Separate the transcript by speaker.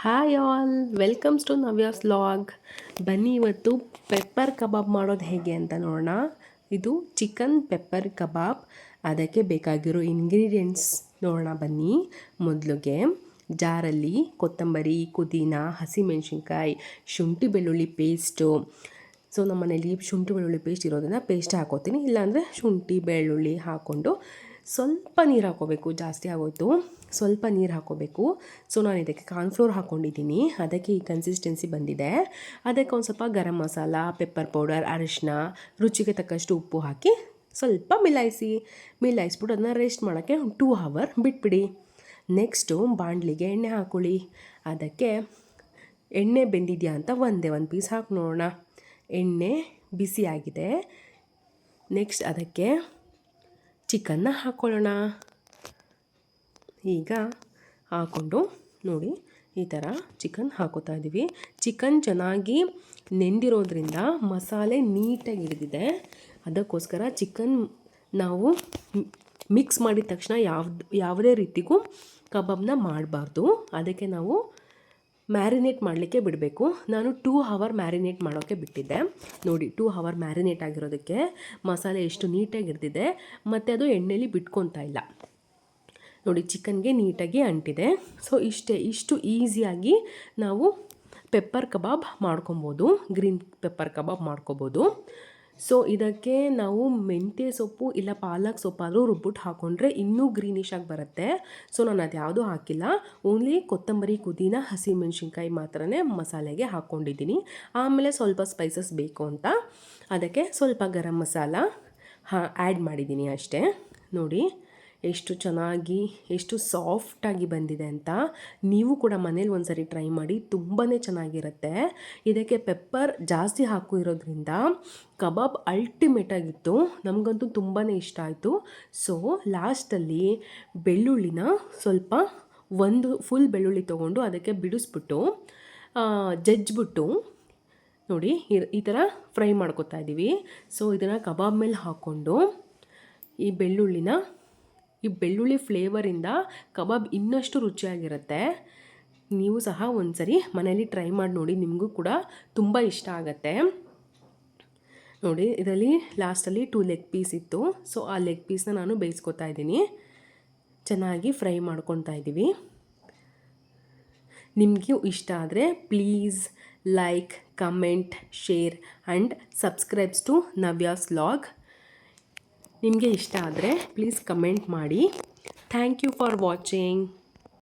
Speaker 1: Hi all, welcomes to Navya's vlog. ಬನ್ನಿ ಇವತ್ತು pepper ಕಬಾಬ್ ಮಾಡೋದು ಹೇಗೆ ಅಂತ ನೋಡೋಣ. ಇದು ಚಿಕನ್ ಪೆಪ್ಪರ್ ಕಬಾಬ್. ಅದಕ್ಕೆ ಬೇಕಾಗಿರೋ ಇಂಗ್ರೀಡಿಯೆಂಟ್ಸ್ ನೋಡೋಣ ಬನ್ನಿ. ಮೊದಲಿಗೆ ಜಾರಲ್ಲಿ ಕೊತ್ತಂಬರಿ, ಪುದೀನ, ಹಸಿಮೆಣಸಿನ್ಕಾಯಿ, ಶುಂಠಿ ಬೆಳ್ಳುಳ್ಳಿ ಪೇಸ್ಟು. ಸೊ ನಮ್ಮ ಮನೇಲಿ ಶುಂಠಿ ಬೆಳ್ಳುಳ್ಳಿ ಪೇಸ್ಟ್ ಇರೋದನ್ನು ಪೇಸ್ಟ್ ಹಾಕೋತೀನಿ, ಇಲ್ಲಾಂದರೆ ಶುಂಠಿ ಬೆಳ್ಳುಳ್ಳಿ ಹಾಕ್ಕೊಂಡು ಸ್ವಲ್ಪ ನೀರು ಹಾಕ್ಕೋಬೇಕು. ಜಾಸ್ತಿ ಆಗೋಯ್ತು, ಸ್ವಲ್ಪ ನೀರು ಹಾಕ್ಕೋಬೇಕು. ಸೊ ನಾನು ಇದಕ್ಕೆ ಕಾರ್ನ್ಫ್ಲೋರ್ ಹಾಕ್ಕೊಂಡಿದ್ದೀನಿ, ಅದಕ್ಕೆ ಈ ಕನ್ಸಿಸ್ಟೆನ್ಸಿ ಬಂದಿದೆ. ಅದಕ್ಕೆ ಒಂದು ಸ್ವಲ್ಪ ಗರಂ ಮಸಾಲ, ಪೆಪ್ಪರ್ ಪೌಡರ್, ಅರಿಶಿನ, ರುಚಿಗೆ ತಕ್ಕಷ್ಟು ಉಪ್ಪು ಹಾಕಿ ಸ್ವಲ್ಪ ಮಿಲಾಯಿಸ್ಬಿಟ್ಟು ಅದನ್ನ ರೆಸ್ಟ್ ಮಾಡೋಕ್ಕೆ 2 hour ಬಿಟ್ಬಿಡಿ. ನೆಕ್ಸ್ಟು ಬಾಣಲಿಗೆ ಎಣ್ಣೆ ಹಾಕ್ಕೊಳ್ಳಿ. ಅದಕ್ಕೆ ಎಣ್ಣೆ ಬೆಂದಿದೆಯಾ ಅಂತ ಒಂದೇ ಒಂದು ಪೀಸ್ ಹಾಕಿ ನೋಡೋಣ. ಎಣ್ಣೆ ಬಿಸಿಯಾಗಿದೆ. ನೆಕ್ಸ್ಟ್ ಅದಕ್ಕೆ ಚಿಕನ್ನ ಹಾಕ್ಕೊಳ್ಳೋಣ. ಈಗ ಹಾಕ್ಕೊಂಡು ನೋಡಿ, ಈ ಥರ ಚಿಕನ್ ಹಾಕೋತಾ ಇದ್ದೀವಿ. ಚಿಕನ್ ಚೆನ್ನಾಗಿ ನೆಂದಿರೋದ್ರಿಂದ ಮಸಾಲೆ ನೀಟಾಗಿ ಹಿಡಿದಿದೆ. ಅದಕ್ಕೋಸ್ಕರ ಚಿಕನ್ ನಾವು ಮಿಕ್ಸ್ ಮಾಡಿದ ತಕ್ಷಣ ಯಾವುದೇ ರೀತಿಗೂ ಕಬಾಬ್ನ ಮಾಡಬಾರ್ದು. ಅದಕ್ಕೆ ನಾವು ಮ್ಯಾರಿನೇಟ್ ಮಾಡಲಿಕ್ಕೆ ಬಿಡಬೇಕು. ನಾನು 2 hour ಮ್ಯಾರಿನೇಟ್ ಮಾಡೋಕ್ಕೆ ಬಿಟ್ಟಿದ್ದೆ. ನೋಡಿ, 2 hour ಮ್ಯಾರಿನೇಟ್ ಆಗಿರೋದಕ್ಕೆ ಮಸಾಲೆ ಎಷ್ಟು ನೀಟಾಗಿ ಹಿಡಿದಿದೆ, ಮತ್ತು ಅದು ಎಣ್ಣೆಲಿ ಬಿಟ್ಕೊತಾ ಇಲ್ಲ. ನೋಡಿ, ಚಿಕನ್ಗೆ ನೀಟಾಗಿ ಅಂಟಿದೆ. ಸೊ ಇಷ್ಟು ಈಸಿಯಾಗಿ ನಾವು ಪೆಪ್ಪರ್ ಕಬಾಬ್ ಮಾಡ್ಕೊಬೋದು, ಗ್ರೀನ್ ಪೆಪ್ಪರ್ ಕಬಾಬ್ ಮಾಡ್ಕೊಬೋದು. ಸೊ ಇದಕ್ಕೆ ನಾವು ಮೆಂತ್ಯ ಸೊಪ್ಪು ಇಲ್ಲ ಪಾಲಕ್ ಸೊಪ್ಪಾದರೂ ರುಬ್ಬಿಟ್ಟು ಹಾಕ್ಕೊಂಡ್ರೆ ಇನ್ನೂ ಗ್ರೀನಿಶ್ ಆಗಿ ಬರುತ್ತೆ. ಸೊ ನಾನು ಅದು ಯಾವುದೂ ಹಾಕಿಲ್ಲ, ಓನ್ಲಿ ಕೊತ್ತಂಬರಿ, ಪುದೀನ, ಹಸಿಮೆಣ್ಸಿನ್ಕಾಯಿ ಮಾತ್ರನೇ ಮಸಾಲೆಗೆ ಹಾಕ್ಕೊಂಡಿದ್ದೀನಿ. ಆಮೇಲೆ ಸ್ವಲ್ಪ ಸ್ಪೈಸಸ್ ಬೇಕು ಅಂತ ಅದಕ್ಕೆ ಸ್ವಲ್ಪ ಗರಂ ಮಸಾಲ ಆ್ಯಡ್ ಮಾಡಿದ್ದೀನಿ ಅಷ್ಟೇ. ನೋಡಿ ಎಷ್ಟು ಚೆನ್ನಾಗಿ, ಎಷ್ಟು ಸಾಫ್ಟಾಗಿ ಬಂದಿದೆ ಅಂತ. ನೀವು ಕೂಡ ಮನೇಲಿ ಒಂದ್ಸರಿ ಟ್ರೈ ಮಾಡಿ, ತುಂಬಾ ಚೆನ್ನಾಗಿರುತ್ತೆ. ಇದಕ್ಕೆ ಪೆಪ್ಪರ್ ಜಾಸ್ತಿ ಹಾಕಿರೋದ್ರಿಂದ ಕಬಾಬ್ ಅಲ್ಟಿಮೇಟಾಗಿತ್ತು. ನಮಗಂತೂ ತುಂಬಾ ಇಷ್ಟ ಆಯಿತು. ಸೊ ಲಾಸ್ಟಲ್ಲಿ ಬೆಳ್ಳುಳ್ಳಿನ ಸ್ವಲ್ಪ ಒಂದು ಫುಲ್ ಬೆಳ್ಳುಳ್ಳಿ ತೊಗೊಂಡು ಅದಕ್ಕೆ ಬಿಡಿಸ್ಬಿಟ್ಟು ಜಜ್ಜಿಬಿಟ್ಟು ನೋಡಿ ಈ ಥರ ಫ್ರೈ ಮಾಡ್ಕೊತಾ ಇದ್ದೀವಿ. ಸೊ ಇದನ್ನು ಕಬಾಬ್ ಮೇಲೆ ಹಾಕ್ಕೊಂಡು ಈ ಬೆಳ್ಳುಳ್ಳಿ ಫ್ಲೇವರಿಂದ ಕಬಾಬ್ ಇನ್ನಷ್ಟು ರುಚಿಯಾಗಿರುತ್ತೆ. ನೀವು ಸಹ ಒಂದ್ಸರಿ ಮನೇಲಿ ಟ್ರೈ ಮಾಡಿ ನೋಡಿ, ನಿಮಗೂ ಕೂಡ ತುಂಬ ಇಷ್ಟ ಆಗುತ್ತೆ. ನೋಡಿ, ಇದರಲ್ಲಿ ಲಾಸ್ಟಲ್ಲಿ 2 ಲೆಗ್ ಪೀಸ್ ಇತ್ತು. ಸೊ ಆ ಲೆಗ್ ಪೀಸ್ನ ನಾನು ಬೇಯಿಸ್ಕೊತಾ ಇದ್ದೀನಿ. ಚೆನ್ನಾಗಿ ಫ್ರೈ ಮಾಡ್ಕೊತಾ ಇದ್ದೀವಿ. ನಿಮಗೂ ಇಷ್ಟ ಆದರೆ please like, comment, share and subscribes to Navya's vlog. ನಿಮಗೆ ಇಷ್ಟ ಆದರೆ ಪ್ಲೀಸ್ ಕಮೆಂಟ್ ಮಾಡಿ. Thank you for watching.